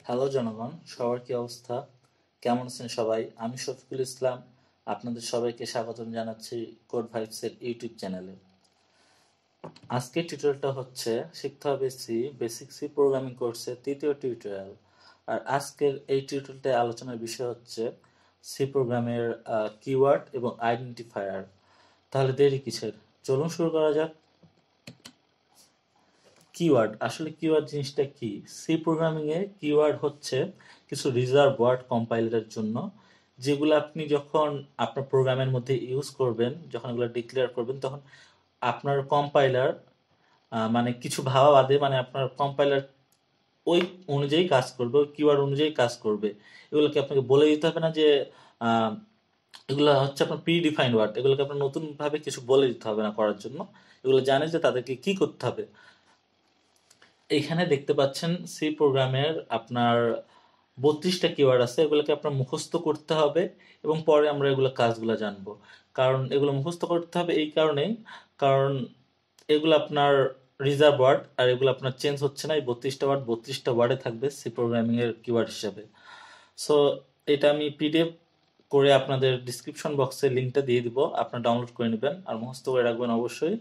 Hello জনগণ, সবার কি অবস্থা? কেমন আছেন সবাই? আমি শফিকুল ইসলাম। আপনাদের সবাইকে স্বাগতম জানাচ্ছি কোড ভাইবসের ইউটিউব চ্যানেলে। আজকের টিউটোরিয়ালটা হচ্ছে শিখতে হবে বেসিক সি প্রোগ্রামিং কোর্সের তৃতীয় টিউটোরিয়াল। আর আজকের এই টিউটোরিয়ালটায় আলোচনার বিষয় হচ্ছে সি প্রোগ্রামের কিওয়ার্ড এবং আইডেন্টিফায়ার। তাহলে দেরি কিসের? চলুন শুরু করা যাক। কিওয়ার্ড, আসলে কিওয়ার্ড জিনিসটা কি? সি প্রোগ্রামিং এ কিওয়ার্ড হচ্ছে কিছু রিজার্ভ ওয়ার্ড কম্পাইলারের জন্য, যেগুলো আপনি যখন আপনার প্রোগ্রামের মধ্যে ইউজ করবেন, যখন এগুলো ডিক্লেয়ার করবেন, তখন আপনার কম্পাইলার মানে কিছু ভাবা বাদে, মানে আপনার কম্পাইলার ওই অনুযায়ী কাজ করবে, ওই কিওয়ার্ড অনুযায়ী কাজ করবে। এগুলোকে আপনাকে বলে দিতে হবে না যে আহ, এগুলো হচ্ছে আপনার প্রি ডিফাইন্ড ওয়ার্ড, এগুলোকে আপনার নতুন ভাবে কিছু বলে দিতে হবে না করার জন্য। এগুলো জানে যে তাদেরকে কি করতে হবে। এইখানে দেখতে পাচ্ছেন সি প্রোগ্রামের আপনার 32টা কিওয়ার্ড আছে, এগুলোকে আপনার মুখস্থ করতে হবে এবং পরে আমরা এগুলো কাজগুলো জানবো। কারণ এগুলো মুখস্থ করতে হবে এই কারণেই, কারণ এগুলো আপনার রিজার্ভ ওয়ার্ড, আর এগুলো আপনার চেঞ্জ হচ্ছে না। এই 32টা ওয়ার্ড 32টা ওয়ার্ডে থাকবে সি প্রোগ্রামিং এর কিওয়ার্ড হিসাবে। সো এটা আমি পিডিএফ করে আপনাদের ডিসক্রিপশন বক্সে লিঙ্কটা দিয়ে দিব, আপনারা ডাউনলোড করে নেবেন আর মুখস্থ করে রাখবেন অবশ্যই।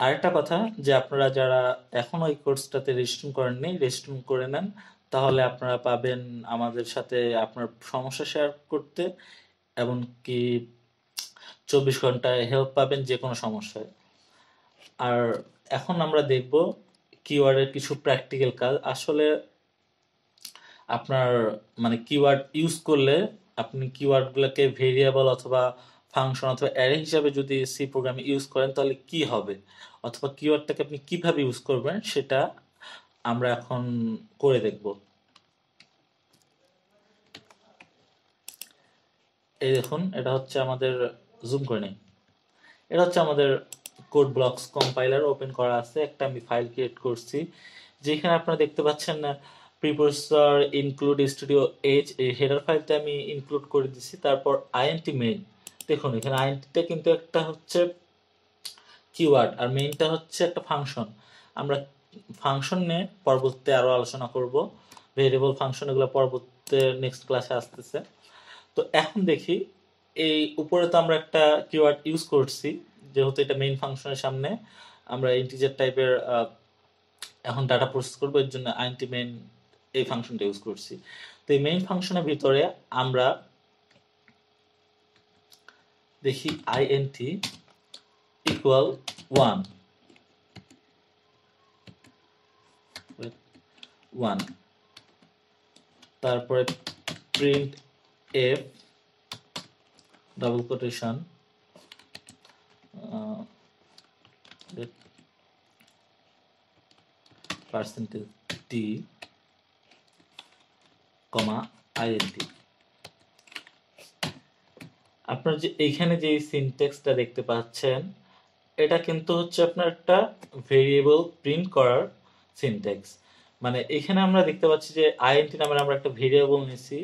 আরেকটা কথা, যে আপনারা যারা এখনো এই কোর্সটাতে রেজিস্ট্রেশন করেননি, রেজিস্ট্রেশন করে নেন, তাহলে আপনারা পাবেন আমাদের সাথে আপনার সমস্যা শেয়ার করতে, এমনকি 24 ঘন্টায় হেল্প পাবেন যে কোনো সমস্যায়। আর এখন আমরা দেখব কিওয়ার্ডের কিছু প্র্যাকটিক্যাল কাজ। আসলে আপনার মানে কিওয়ার্ড ইউজ করলে আপনি কিওয়ার্ডগুলোকে ভেরিয়েবল অথবা ফাংশন অথবা অ্যারে হিসাবে যদি সি প্রোগ্রামে ইউজ করেন তাহলে কি হবে, অথবা কিওয়ার্ডটাকে আপনি কিভাবে ইউজ করবেন সেটা আমরা এখন করে দেখব। এই দেখুন, এটা হচ্ছে আমাদের, জুম করে নেই, এটা হচ্ছে আমাদের কোড ব্লকস কম্পাইলার ওপেন করা আছে। একটা আমি ফাইল ক্রিয়েট করছি, যেখানে আপনারা দেখতে পাচ্ছেন না প্রিপোসার ইনক্লুড স্টুডিও এইচ, এই হেডার ফাইলটা আমি ইনক্লুড করে দিছি। তারপর আইএনটি মেইন, দেখুন এখানে আইএনটিটা কিন্তু একটা হচ্ছে কিওয়ার্ড আর মেইনটা হচ্ছে একটা ফাংশন। আমরা ফাংশন নিয়ে পরবর্তীতে আরো আলোচনা করব, ভেরিয়েবল ফাংশন এগুলো পরবর্তীতে নেক্সট ক্লাসে আসতেছে। তো এখন দেখি, এই উপরে তো আমরা একটা কিওয়ার্ড ইউজ করছি, যেহেতু এটা মেইন ফাংশনের সামনে আমরা ইন্টিজার টাইপের এখন ডাটা প্রসেস করবো, এর জন্য আইএনটি মেইন এই ফাংশনটা ইউজ করছি। তো এই মেইন ফাংশনের ভিতরে আমরা দেখি আইএনটি ইকুয়াল 1, তারপরে print f double quotation percentage t comma INT. আপনার যে এইখানে যে সিনট্যাক্সটা দেখতে পাচ্ছেন, এটা কিন্তু হচ্ছে আপনার একটা ভেরিয়েবল প্রিন্ট করার সিনট্যাক্স। মানে এখানে আমরা দেখতে পাচ্ছি যে আইএনটি নামের আমরা একটা ভেরিয়েবল নিছি,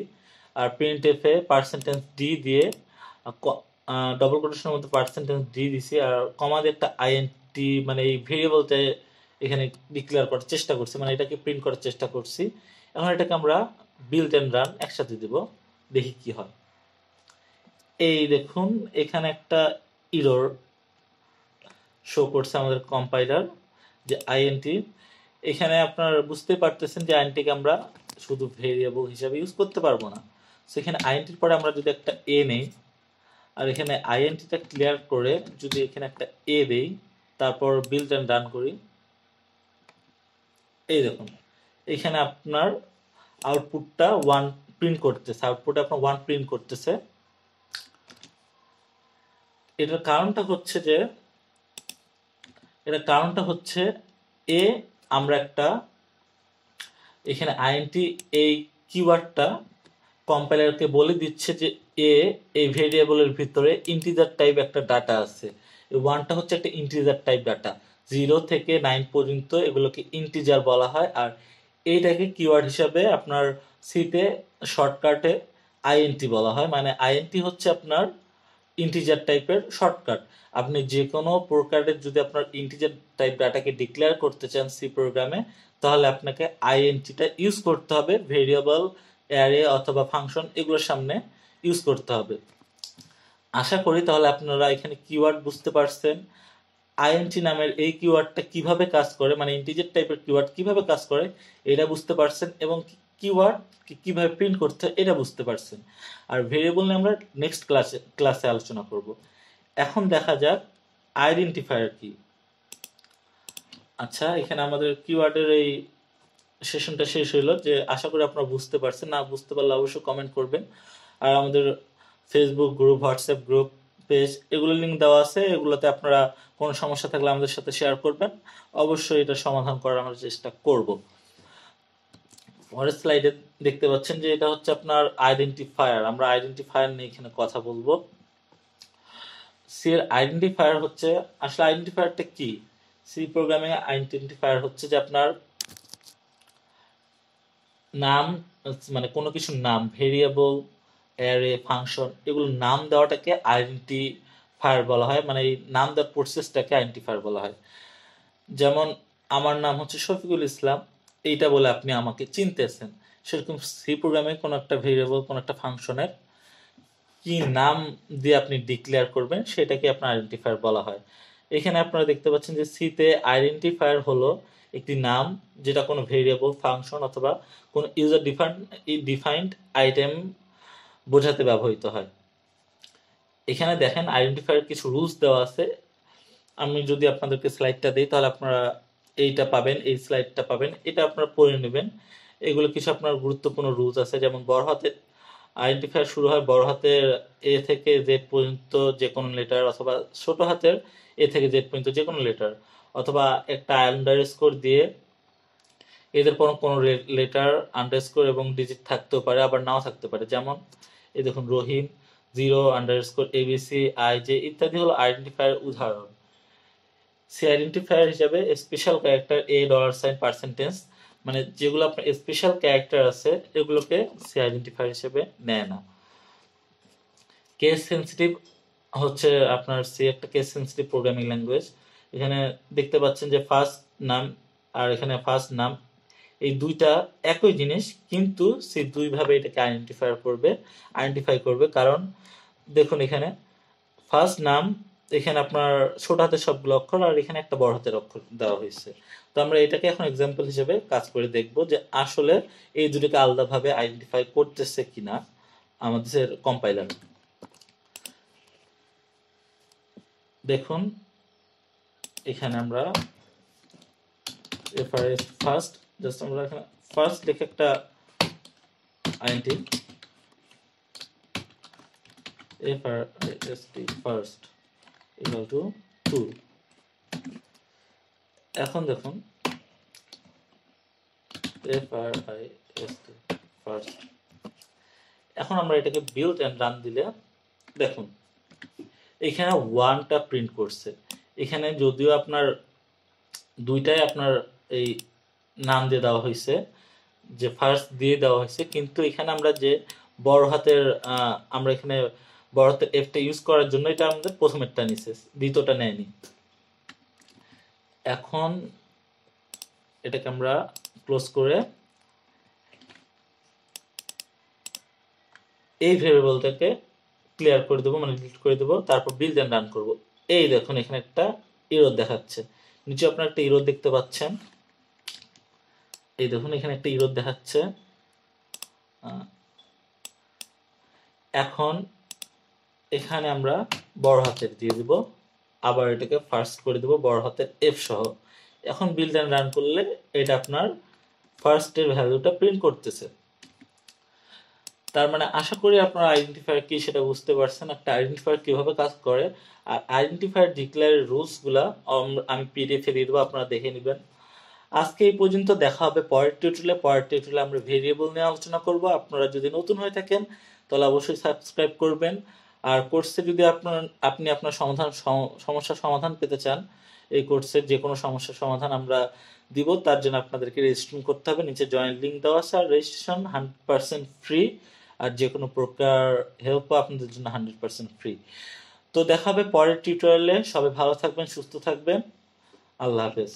আর প্রিন্ট এফ এ পার্সেন্টেজ ডি দিয়ে ডবল কোটেশনের মধ্যে পার্সেন্টেজ ডি দিছি, আর কমা দিয়ে একটা আইএনটি মানে এই ভেরিয়েবলটা এখানে ডিক্লেয়ার করার চেষ্টা করছি, মানে এটাকে প্রিন্ট করার চেষ্টা করছি। এখন এটাকে আমরা বিল্ড এন্ড রান একসাথে দিব, দেখি কি হয়। এই দেখুন, এখানে একটা ইরর শো করছে আমাদের কম্পাইলার, যে আইএনটি। এখানে আপনারা বুঝতে পারতেছেন যে আইএনটিকে আমরা শুধু ভেরিয়েবল হিসাবে ইউজ করতে পারবো না। সেখানে আইএনটির পরে আমরা যদি একটা এ নেই, আর এখানে আইএনটিটা ক্লিয়ার করে যদি এখানে একটা এ দেই, তারপর বিল্ড এন্ড রান করি, এই দেখুন এখানে আপনার আউটপুটটা 1 প্রিন্ট করতেছে, আউটপুটে আপনার 1 প্রিন্ট করতেছে। এটার কারণটা হচ্ছে এ আমরা একটা এখানে আইএনটি এই কিওয়ার্ডটা কম্পাইলারকে বলে দিচ্ছে যে এ এই ভেরিয়েবলের ভিতরে ইন্টিজার টাইপ একটা ডাটা আছে। এই 1টা হচ্ছে একটা ইন্টিজার টাইপ ডাটা, 0 থেকে 9 পর্যন্ত এগুলোকে ইন্টিজার বলা হয়। আর এইটাকে কিওয়ার্ড হিসাবে আপনার সিতে শর্টকাটে আইএনটি বলা হয়। মানে আইএনটি হচ্ছে আপনার ইন্টিজার টাইপের শর্টকাট। আপনি যে কোনো প্রকারের যদি আপনার ইন্টিজার টাইপ ডাটাকে ডিক্লেয়ার করতে চান সি প্রোগ্রামে, তাহলে আপনাকে আইএনটিটা ইউজ করতে হবে, ভেরিয়েবল, অ্যারে অথবা ফাংশন এগুলোর সামনে ইউজ করতে হবে। আশা করি তাহলে আপনারা এখানে কিওয়ার্ড বুঝতে পারছেন। আইএনটি নামের এই কিওয়ার্ডটা কিভাবে কাজ করে, মানে ইন্টিজার টাইপের কিওয়ার্ড কিভাবে কাজ করে এটা বুঝতে পারছেন, এবং কিওয়ার্ড কিভাবে প্রিন্ট করতে হয় এটা বুঝতে পারছেন। আর ভেরিয়েবল নিয়ে আমরা নেক্সট ক্লাসে আলোচনা করব। এখন দেখা যাক আইডেন্টিফায়ার কি। আচ্ছা, এখানে আমাদের কিওয়ার্ডের এই সেশনটা শেষ হইলো। যে আশা করি আপনারা বুঝতে পারছেন, না বুঝতে পারলে অবশ্যই কমেন্ট করবেন। আর আমাদের Facebook group, WhatsApp group, page এগুলো লিঙ্ক দেওয়া আছে, এগুলোতে আপনারা কোনো সমস্যা থাকলে আমাদের সাথে শেয়ার করবেন, অবশ্যই এটা সমাধান করার আমরা চেষ্টা করব। পরের স্লাইডে দেখতে পাচ্ছেন যে এটা হচ্ছে আপনার আইডেন্টিফায়ার। আমরা আইডেন্টিফায়ার নিয়ে এখানে কথা বলবো। সি এর আইডেন্টিফায়ার হচ্ছে, আসলে আইডেন্টিফায়ারটা কি? সি প্রোগ্রামিং আইডেন্টিফায়ার হচ্ছে যে আপনার নাম, মানে কোনো কিছুর নাম, ভেরিয়েবল, অ্যারে, ফাংশন, এগুলো নাম দেওয়াটাকে আইডেন্টিফায়ার বলা হয়, মানে এই নাম দেওয়ার প্রসেসটাকে আইডেন্টিফায়ার বলা হয়। যেমন আমার নাম হচ্ছে শফিকুল ইসলাম, এইটা বলে আপনি আমাকে চিনতেছেন। সেরকম সি প্রোগ্রামে কোনো একটা ভেরিয়েবল, কোনো একটা ফাংশনের কি নাম দিয়ে আপনি ডিক্লেয়ার করবেন সেটাকে আপনার আইডেন্টিফায়ার বলা হয়। এখানে আপনারা দেখতে পাচ্ছেন যে সিতে আইডেন্টিফায়ার হলো একটি নাম যেটা কোনো ভেরিয়েবল, ফাংশন অথবা কোনো ইউজার ডিফাইন্ড আইটেম বোঝাতে ব্যবহৃত হয়। এখানে দেখেন আইডেন্টিফায়ার কিছু রুলস দেওয়া আছে। আমি যদি আপনাদেরকে স্লাইডটা দিই তাহলে আপনারা এইটা পাবেন, এই স্লাইডটা পাবেন, এটা আপনারা পড়ে নেবেন। এগুলো কিছু আপনার গুরুত্বপূর্ণ রুলস আছে। যেমন বড় হাতের আইডেন্টিফায়ার শুরু হয় বড় হাতের এ থেকে জেড পর্যন্ত যে কোনো লেটার, অথবা ছোট হাতের এ থেকে জেড পর্যন্ত যে কোনো লেটার, অথবা একটা আন্ডারস্কোর দিয়ে এদের পর কোনো লেটার, আন্ডারস্কোর এবং ডিজিট থাকতেও পারে, আবার নাও থাকতে পারে। যেমন এই দেখুন রহিম, 0 ABC IJ ইত্যাদি হলো আইডেন্টিফায়ার উদাহরণ। সি আইডেন্টিফায়ার হিসাবে স্পেশাল ক্যারেক্টার $, মানে যেগুলো আপনার স্পেশাল ক্যারেক্টার আছে এগুলোকে সি আইডেন্টিফায়ার হিসেবে নেয় না। কেস সেন্সিটিভ হচ্ছে আপনার সি একটা কেস সেন্সিটিভ প্রোগ্রামিং ল্যাঙ্গুয়েজ। এখানে দেখতে পাচ্ছেন যে ফার্স্ট নাম আর এখানে ফার্স্ট নাম এই দুইটা একই জিনিস, কিন্তু সে দুইভাবে এটাকে আইডেন্টিফাই করবে। কারণ দেখুন এখানে ফার্স্ট নাম, এখানে আপনার ছোট হাতের সবগুলো অক্ষর, আর এখানে একটা বড় হাতের অক্ষর দেওয়া হয়েছে। তো আমরা এটাকে এখন এক্সাম্পল হিসেবে কাজ করে দেখব যে আসলে এই দুটোকে আলাদাভাবে আইডেন্টিফাই করতেছে কিনা আমাদের কম্পাইলার। দেখুন এখানে আমরা ফার্স্ট, জাস্ট আমরা এখানে ফার্স্ট লিখে একটা আইডেন্টি ফার্স্ট ইকুয়াল টু 2। এখন দেখুন ফার্স্ট, এখন আমরা এটাকে বিল্ড এন্ড রান দিলে দেখুন এখানে 1টা প্রিন্ট করছে। এখানে যদিও আপনার দুইটাই আপনার এই নাম দিয়ে দেওয়া হয়েছে, যে ফার্স্ট দিয়ে দেওয়া হয়েছে, কিন্তু এখানে আমরা যে বড় হাতের আমরা এখানে বড় হাতের এফটা ইউজ করার জন্য এটা আমাদের প্রথমেরটা নিছে, দ্বিতীয়টা নেয়নি। এখন এটাকে আমরা ক্লোজ করে এই ভেরিয়েবলটাকে ক্লিয়ার করে দেবো, মানে ডিলিট করে দেবো। তারপর বিল্ড এন্ড রান করব। এই দেখুন এখানে একটা এরর দেখাচ্ছে, নিচে আপনার একটা এরর দেখতে পাচ্ছেন। এই দেখুন এখানে একটা এরর দেখাচ্ছে। এখন এখানে আমরা বড় হাতের দিয়ে দিব, আবার এটাকে ফার্স্ট করে দেব বড় হাতের এফ সহ। এখন বিল্ড এন্ড রান করলে এটা আপনার ফার্স্টের ভ্যালুটা প্রিন্ট করতেছে। তার মানে আশা করি আপনারা আইডেন্টিফায়ার কি সেটা বুঝতে পারছেন, একটা আইডেন্টিফায়ার কিভাবে কাজ করে। আর আইডেন্টিফায়ার ডিক্লেয়ারের রুলস গুলা আমি পিডিএফ এ দিয়ে দেবো, আপনারা দেখে নেবেন। আজকে এই পর্যন্ত, দেখা হবে পরের টিউটোরিয়ালে আমরা ভেরিয়েবল নিয়ে আলোচনা করব। আপনারা যদি নতুন হয়ে থাকেন তাহলে অবশ্যই সাবস্ক্রাইব করবেন। আর কোর্সে যদি আপনি আপনার সমস্যার সমাধান পেতে চান, এই কোর্সের যে কোনো সমস্যার সমাধান আমরা দিব। তার জন্য আপনাদেরকে রেজিস্ট্রেশন করতে হবে, নিচে জয়েন লিঙ্ক দেওয়া আছে। আর রেজিস্ট্রেশন 100% ফ্রি, আর যে কোনো প্রকার হেল্পও আপনাদের জন্য 100% ফ্রি। তো দেখা হবে পরের টিউটোরিয়ালে। সবাই ভালো থাকবেন, সুস্থ থাকবেন। আল্লাহ হাফেজ।